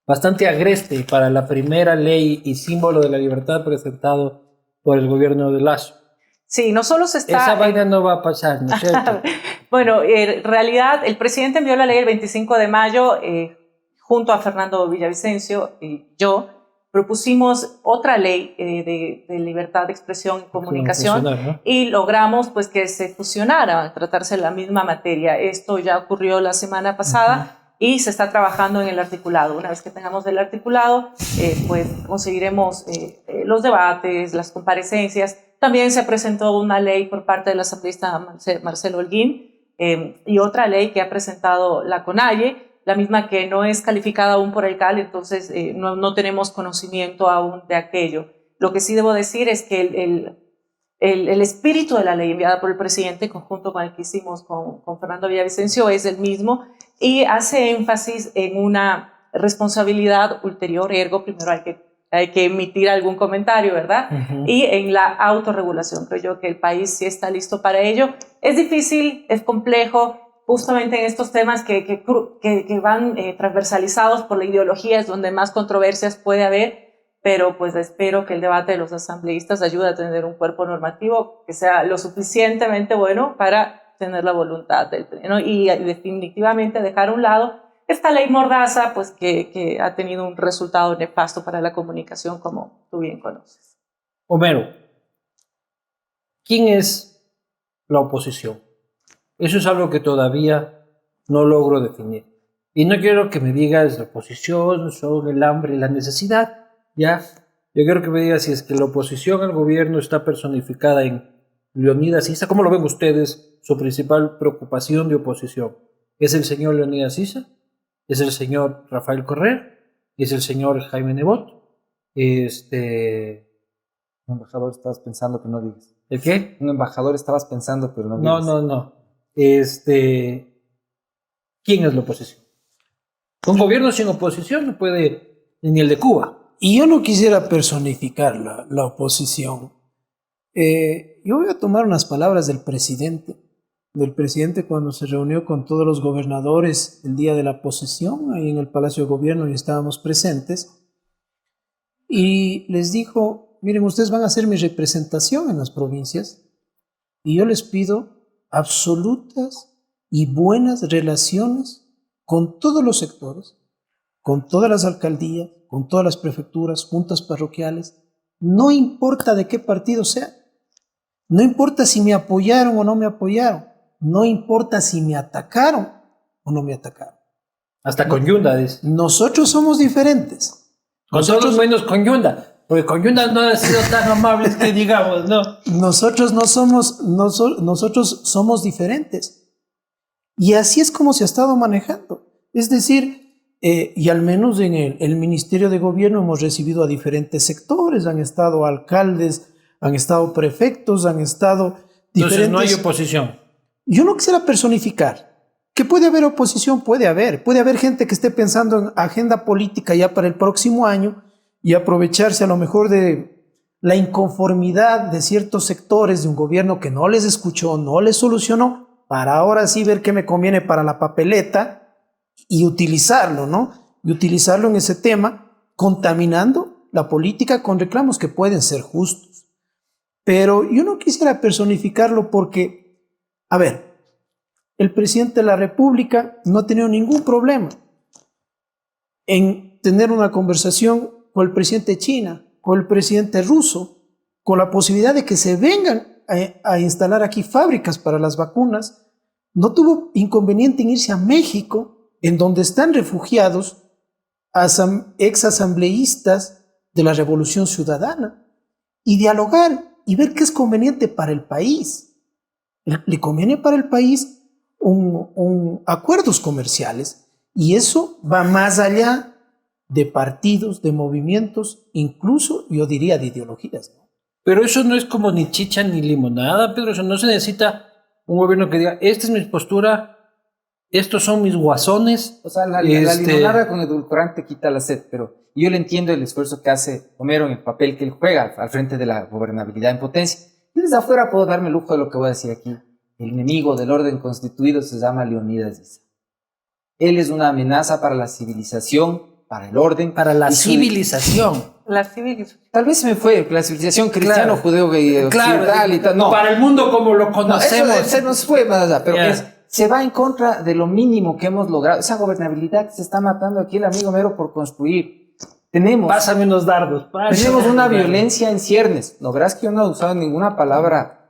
bastante agreste para la primera ley y símbolo de la libertad presentado por el gobierno de Lasso. Sí, no solo se está... Esa vaina no va a pasar, ¿no es cierto? Bueno, en realidad el presidente envió la ley el 25 de mayo junto a Fernando Villavicencio y yo propusimos otra ley de libertad de expresión y comunicación, ¿no? Y logramos pues que se fusionara, tratarse la misma materia. Esto ya ocurrió la semana pasada y se está trabajando en el articulado. Una vez que tengamos el articulado, pues conseguiremos los debates, las comparecencias. También se presentó una ley por parte del asambleísta Marcelo Holguín y otra ley que ha presentado la CONAIE, la misma que no es calificada aún por el CAL, entonces no tenemos conocimiento aún de aquello. Lo que sí debo decir es que el espíritu de la ley enviada por el presidente, en conjunto con el que hicimos con Fernando Villavicencio, es el mismo y hace énfasis en una responsabilidad ulterior, ergo, primero hay que emitir algún comentario, ¿verdad? Y en la autorregulación. Creo yo que el país sí está listo para ello. Es difícil, es complejo, justamente en estos temas que van transversalizados por la ideología, es donde más controversias puede haber, pero pues espero que el debate de los asambleístas ayude a tener un cuerpo normativo que sea lo suficientemente bueno para tener la voluntad del Pleno y definitivamente dejar a un lado esta ley Mordaza, pues que ha tenido un resultado nefasto para la comunicación, como tú bien conoces. Homero, ¿quién es la oposición? Eso es algo que todavía no logro definir. Y no quiero que me digas la oposición, son el hambre y la necesidad, ¿ya? Yo quiero que me digas si es que la oposición al gobierno está personificada en Leonidas Issa. ¿Cómo lo ven ustedes? Su principal preocupación de oposición. ¿Es el señor Leonidas Issa? ¿Es el señor Rafael Correa? ¿Es el señor Jaime Nebot? Un embajador estabas pensando, pero no digas. ¿El qué? Un embajador estabas pensando, pero no No, digas. no. ¿Quién es la oposición? Un gobierno sin oposición no puede, ni el de Cuba. Y yo no quisiera personificar la oposición. Yo voy a tomar unas palabras del presidente cuando se reunió con todos los gobernadores el día de la posesión, ahí en el Palacio de Gobierno, y estábamos presentes, y les dijo: miren, ustedes van a hacer mi representación en las provincias, y yo les pido absolutas y buenas relaciones con todos los sectores, con todas las alcaldías, con todas las prefecturas, juntas parroquiales, no importa de qué partido sea, no importa si me apoyaron o no me apoyaron, no importa si me atacaron o no me atacaron. Hasta con Yunda, dice. Nosotros somos diferentes. Con todos menos con Yunda. Porque con Yunda no ha sido tan amables que digamos, ¿no? Nosotros somos diferentes. Y así es como se ha estado manejando. Es decir, y al menos en el Ministerio de Gobierno hemos recibido a diferentes sectores, han estado alcaldes, han estado prefectos, han estado diferentes. Entonces no hay oposición. Yo no quisiera personificar. ¿Que puede haber oposición? Puede haber gente que esté pensando en agenda política ya para el próximo año y aprovecharse a lo mejor de la inconformidad de ciertos sectores de un gobierno que no les escuchó, no les solucionó, para ahora sí ver qué me conviene para la papeleta y utilizarlo, ¿no? Y utilizarlo en ese tema, contaminando la política con reclamos que pueden ser justos. Pero yo no quisiera personificarlo porque, a ver, el presidente de la República no ha tenido ningún problema en tener una conversación con el presidente de China, con el presidente ruso, con la posibilidad de que se vengan a instalar aquí fábricas para las vacunas. No tuvo inconveniente en irse a México, en donde están refugiados exasambleístas de la Revolución Ciudadana, y dialogar y ver qué es conveniente para el país. Le conviene para el país acuerdos comerciales, y eso va más allá de partidos, de movimientos, incluso yo diría de ideologías, ¿no? Pero eso no es como ni chicha ni limonada, Pedro. Eso no se necesita un gobierno que diga: esta es mi postura, estos son mis guasones. O sea, la limonada con edulcorante quita la sed, pero yo le entiendo el esfuerzo que hace Homero en el papel que él juega al frente de la gobernabilidad en potencia. Y desde afuera puedo darme el lujo de lo que voy a decir aquí. El enemigo del orden constituido se llama Leonidas Issa. Él es una amenaza para la civilización, para el orden. Para la civilización. La civilización. Tal vez se me fue la civilización cristiano, Claro. judeo, occidental y tal. No, Para el mundo como lo conocemos. no, eso se nos fue más allá, pero Yeah. se va en contra de lo mínimo que hemos logrado. Esa gobernabilidad que se está matando aquí el amigo Mero por construir. Pásame unos dardos. Tenemos una violencia en ciernes. No verás que yo no he usado ninguna palabra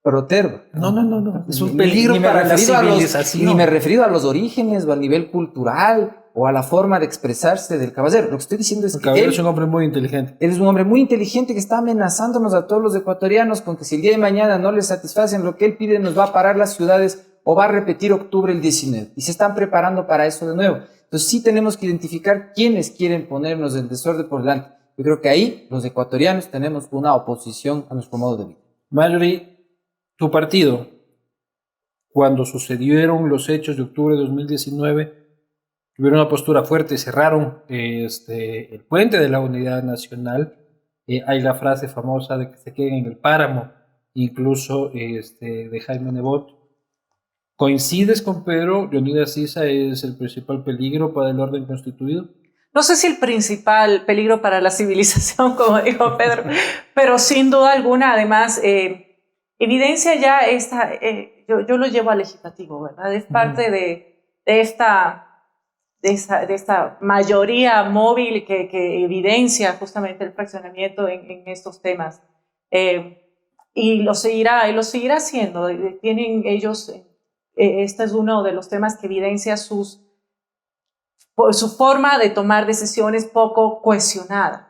proterva. No. Es un peligro Ni me he para la referido a los- civilización. Ni me he referido a los orígenes o al nivel cultural o a la forma de expresarse del caballero. Lo que estoy diciendo es El que caballero él es un hombre muy inteligente. es un hombre muy inteligente que está amenazándonos a todos los ecuatorianos con que si el día de mañana no les satisfacen lo que él pide, nos va a parar las ciudades o va a repetir octubre el 19. Y se están preparando para eso de nuevo. Entonces sí tenemos que identificar quiénes quieren ponernos el desorden por delante. Yo creo que ahí los ecuatorianos tenemos una oposición a nuestro modo de vida. Marjorie, tu partido, cuando sucedieron los hechos de octubre de 2019, tuvieron una postura fuerte, cerraron el puente de la Unidad Nacional. Hay la frase famosa de que se queden en el páramo, incluso de Jaime Nebot. ¿Coincides con Pedro? Leonidas Issa es el principal peligro para el orden constituido. No sé si el principal peligro para la civilización, como dijo Pedro, pero sin duda alguna, además, evidencia ya esta, yo lo llevo al legislativo, ¿verdad? Es parte de esta de esta mayoría móvil que evidencia justamente el fraccionamiento en estos temas. Y lo seguirá haciendo. Tienen ellos, este es uno de los temas que evidencia su forma de tomar decisiones poco cohesionada.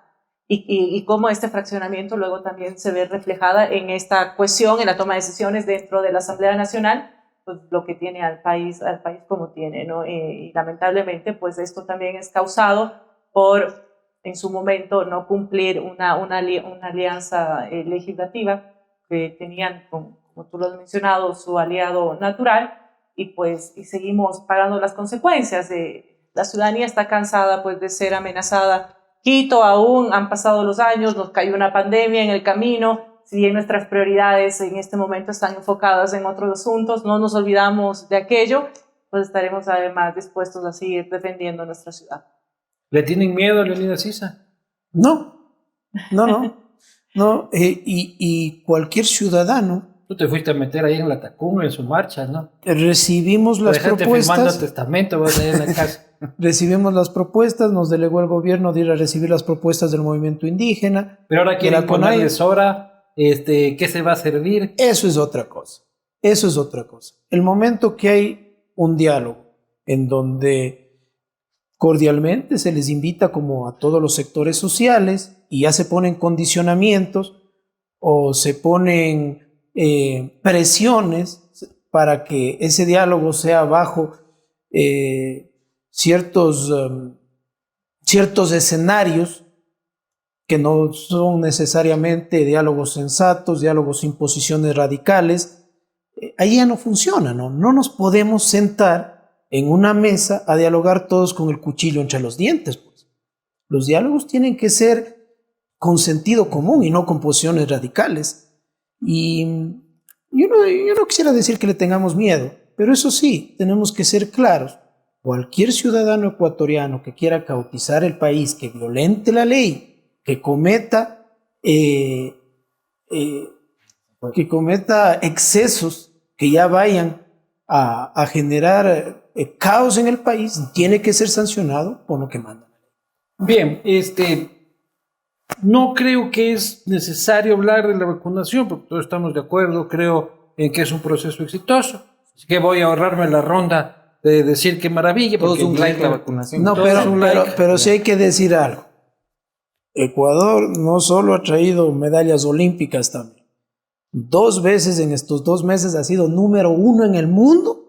Y cómo este fraccionamiento luego también se ve reflejada en esta cohesión, en la toma de decisiones dentro de la Asamblea Nacional, pues lo que tiene al país como tiene, ¿no? Y lamentablemente, pues esto también es causado por, en su momento, no cumplir una alianza legislativa que tenían, como tú lo has mencionado, su aliado natural, y seguimos pagando las consecuencias. La ciudadanía está cansada, pues, de ser amenazada. Quito aún, han pasado los años, nos cayó una pandemia en el camino. Si bien nuestras prioridades en este momento están enfocadas en otros asuntos, no nos olvidamos de aquello, pues estaremos además dispuestos a seguir defendiendo nuestra ciudad. ¿Le tienen miedo a Leonidas Issa? No. Y cualquier ciudadano. Tú te fuiste a meter ahí en la Tacunga, en su marcha, ¿no? Recibimos las propuestas. Firmando testamento, vas ahí en la casa. Recibimos las propuestas, nos delegó el gobierno de ir a recibir las propuestas del movimiento indígena. Pero ahora quieren ponerles hora. ¿Qué se va a servir? Eso es otra cosa. El momento que hay un diálogo en donde cordialmente se les invita como a todos los sectores sociales y ya se ponen condicionamientos o se ponen presiones para que ese diálogo sea bajo ciertos escenarios que no son necesariamente diálogos sensatos, diálogos sin posiciones radicales, ahí ya no funciona, ¿no? No nos podemos sentar en una mesa a dialogar todos con el cuchillo entre los dientes, pues. Los diálogos tienen que ser con sentido común y no con posiciones radicales. Y yo no quisiera decir que le tengamos miedo, pero eso sí, tenemos que ser claros. Cualquier ciudadano ecuatoriano que quiera cautizar el país, que violente la ley, que cometa excesos que ya vayan a generar caos en el país, tiene que ser sancionado por lo que manda. Bien, no creo que es necesario hablar de la vacunación, porque todos estamos de acuerdo, creo en que es un proceso exitoso, así que voy a ahorrarme la ronda de decir qué maravilla. Todos un like la vacunación. No, pero sí hay que decir algo. Ecuador no solo ha traído medallas olímpicas también. 2 veces en estos 2 meses ha sido número 1 en el mundo.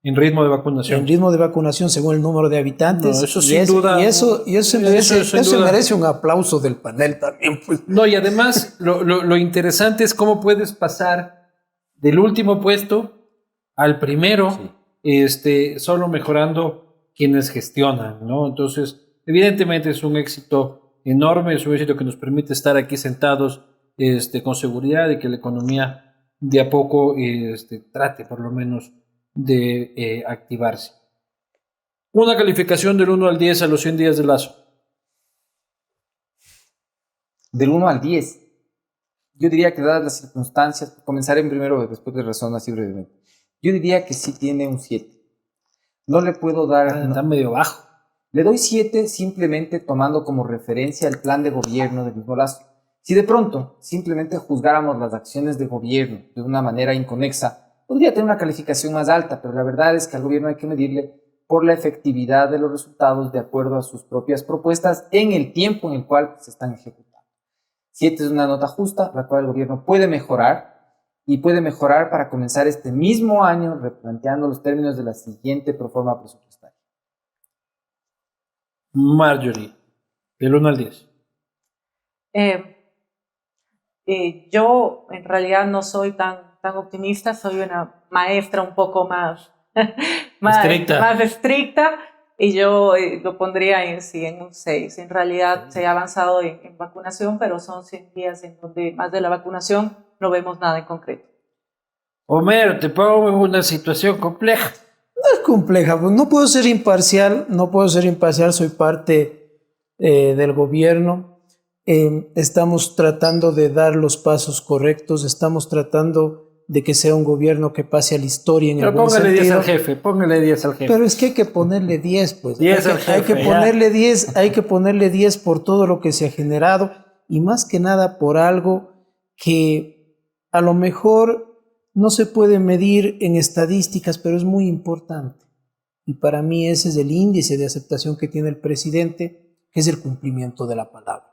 En ritmo de vacunación. En ritmo de vacunación según el número de habitantes. No, eso sin duda. Y eso merece un aplauso del panel también. Pues. No, y además lo interesante es cómo puedes pasar del último puesto al primero, sí. Solo mejorando quienes gestionan, ¿no? Entonces, evidentemente es un éxito enorme, es un éxito que nos permite estar aquí sentados con seguridad y que la economía de a poco trate por lo menos de activarse. Una calificación del 1 al 10 a los 100 días de Lazo. Del 1 al 10. Yo diría que dadas las circunstancias, comenzaré primero después de razonar así brevemente. Yo diría que sí tiene un 7. No le puedo dar... Está medio bajo. Le doy 7 simplemente tomando como referencia el plan de gobierno del mismo Lazo. Si de pronto simplemente juzgáramos las acciones de gobierno de una manera inconexa, podría tener una calificación más alta, pero la verdad es que al gobierno hay que medirle por la efectividad de los resultados de acuerdo a sus propias propuestas en el tiempo en el cual se están ejecutando. 7 es una nota justa, la cual el gobierno puede mejorar y puede mejorar para comenzar este mismo año replanteando los términos de la siguiente proforma presupuestaria. Marjorie, del 1 al 10. Yo en realidad no soy tan optimista, soy una maestra un poco más estricta y yo lo pondría en un 6. En realidad se ha avanzado en vacunación, pero son 100 días en donde más de la vacunación no vemos nada en concreto. Homero, te pongo en una situación compleja. No es compleja, pues no puedo ser imparcial, soy parte del gobierno. Estamos tratando de dar los pasos correctos, estamos tratando de que sea un gobierno que pase a la historia en Pero el buen póngale 10 sentido. al jefe, póngale 10 al jefe. Pero es que hay que ponerle 10, pues. 10 al Hay que jefe, ponerle 10, hay que ponerle 10 por todo lo que se ha generado y más que nada por algo que a lo mejor no se puede medir en estadísticas, pero es muy importante. Y para mí ese es el índice de aceptación que tiene el presidente, que es el cumplimiento de la palabra.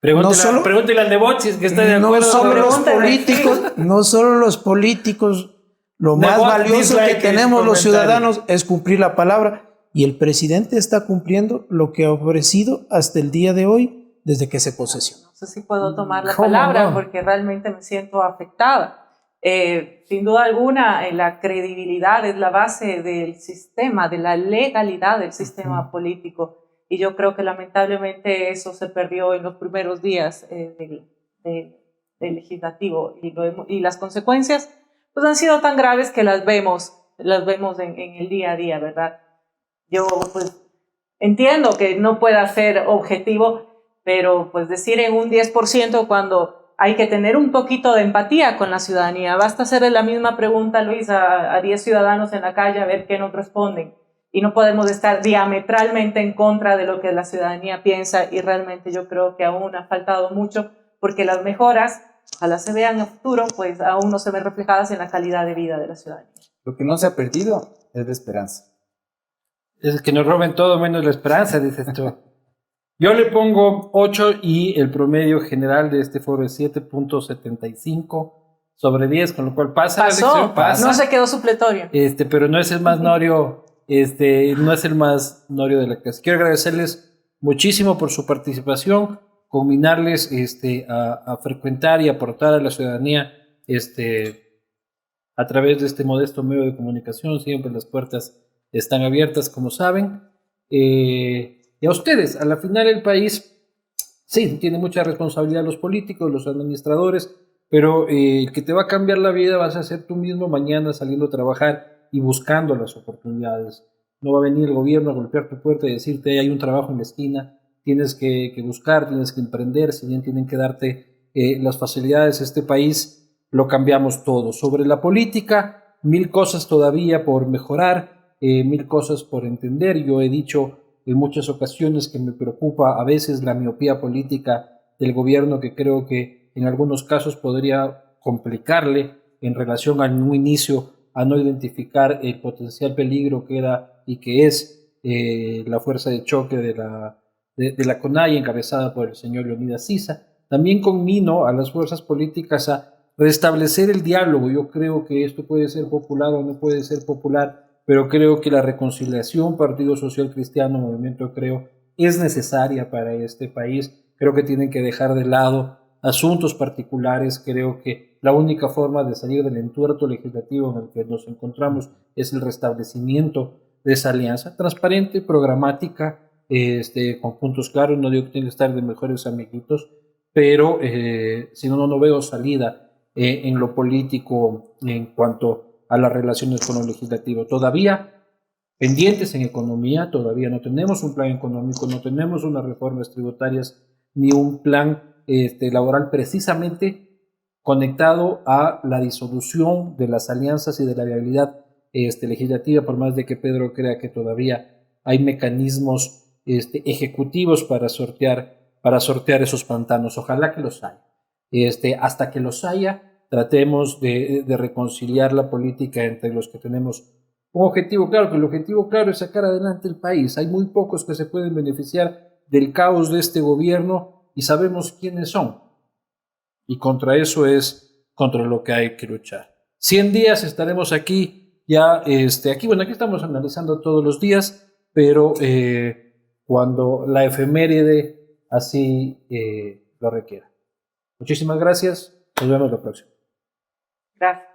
Pregúntele al de Bochis que está de acuerdo. No solo los políticos, lo más valioso que tenemos los ciudadanos es cumplir la palabra. Y el presidente está cumpliendo lo que ha ofrecido hasta el día de hoy, desde que se posesionó. No sé si puedo tomar la palabra porque realmente me siento afectada. Sin duda alguna, la credibilidad es la base del sistema, de la legalidad del sistema político. Y yo creo que lamentablemente eso se perdió en los primeros días del legislativo. Y las consecuencias pues, han sido tan graves que las vemos en el día a día, ¿verdad? Yo pues entiendo que no pueda ser objetivo, pero pues decir en un 10% cuando hay que tener un poquito de empatía con la ciudadanía. Basta hacerle la misma pregunta, Luis, a 10 ciudadanos en la calle a ver qué nos responden. Y no podemos estar diametralmente en contra de lo que la ciudadanía piensa y realmente yo creo que aún ha faltado mucho porque las mejoras, ojalá se vean en el futuro, pues aún no se ven reflejadas en la calidad de vida de la ciudadanía. Lo que no se ha perdido es la esperanza. Es que nos roben todo menos la esperanza, dices tú. Yo le pongo 8 y el promedio general de este foro es 7.75 sobre 10, con lo cual pasa la elección. Pasa. No se quedó supletorio. Pero no es el más norio, no es el más norio de la clase. Quiero agradecerles muchísimo por su participación, combinarles a frecuentar y aportar a la ciudadanía a través de este modesto medio de comunicación. Siempre las puertas están abiertas, como saben. Y a ustedes, a la final el país, sí, tiene mucha responsabilidad los políticos, los administradores, pero el que te va a cambiar la vida vas a ser tú mismo mañana saliendo a trabajar y buscando las oportunidades. No va a venir el gobierno a golpear tu puerta y decirte hay un trabajo en la esquina, tienes que buscar, tienes que emprender, si bien tienen que darte las facilidades. Este país lo cambiamos todo. Sobre la política, 1000 cosas todavía por mejorar, 1000 cosas por entender. Yo he dicho en muchas ocasiones que me preocupa a veces la miopía política del gobierno, que creo que en algunos casos podría complicarle en relación a un inicio a no identificar el potencial peligro que era y que es la fuerza de choque de la CONAIE encabezada por el señor Leonidas Sisa. También conmino a las fuerzas políticas a restablecer el diálogo. Yo creo que esto puede ser popular o no puede ser popular, pero creo que la reconciliación Partido Social Cristiano, Movimiento Creo, es necesaria para este país. Creo que tienen que dejar de lado asuntos particulares. Creo que la única forma de salir del entuerto legislativo en el que nos encontramos es el restablecimiento de esa alianza transparente, programática, con puntos claros. No digo que tenga que estar de mejores amiguitos, pero si no veo salida en lo político en cuanto a las relaciones con lo legislativo. Todavía pendientes en economía, todavía no tenemos un plan económico, no tenemos unas reformas tributarias ni un plan laboral precisamente conectado a la disolución de las alianzas y de la viabilidad legislativa, por más de que Pedro crea que todavía hay mecanismos ejecutivos para sortear esos pantanos. Ojalá que los haya. Hasta que los haya, tratemos de reconciliar la política entre los que tenemos un objetivo claro, que el objetivo claro es sacar adelante el país. Hay muy pocos que se pueden beneficiar del caos de este gobierno y sabemos quiénes son. Y contra eso es contra lo que hay que luchar. 100 días estaremos aquí, aquí estamos analizando todos los días, pero cuando la efeméride así lo requiera. Muchísimas gracias, nos vemos la próxima. Gracias.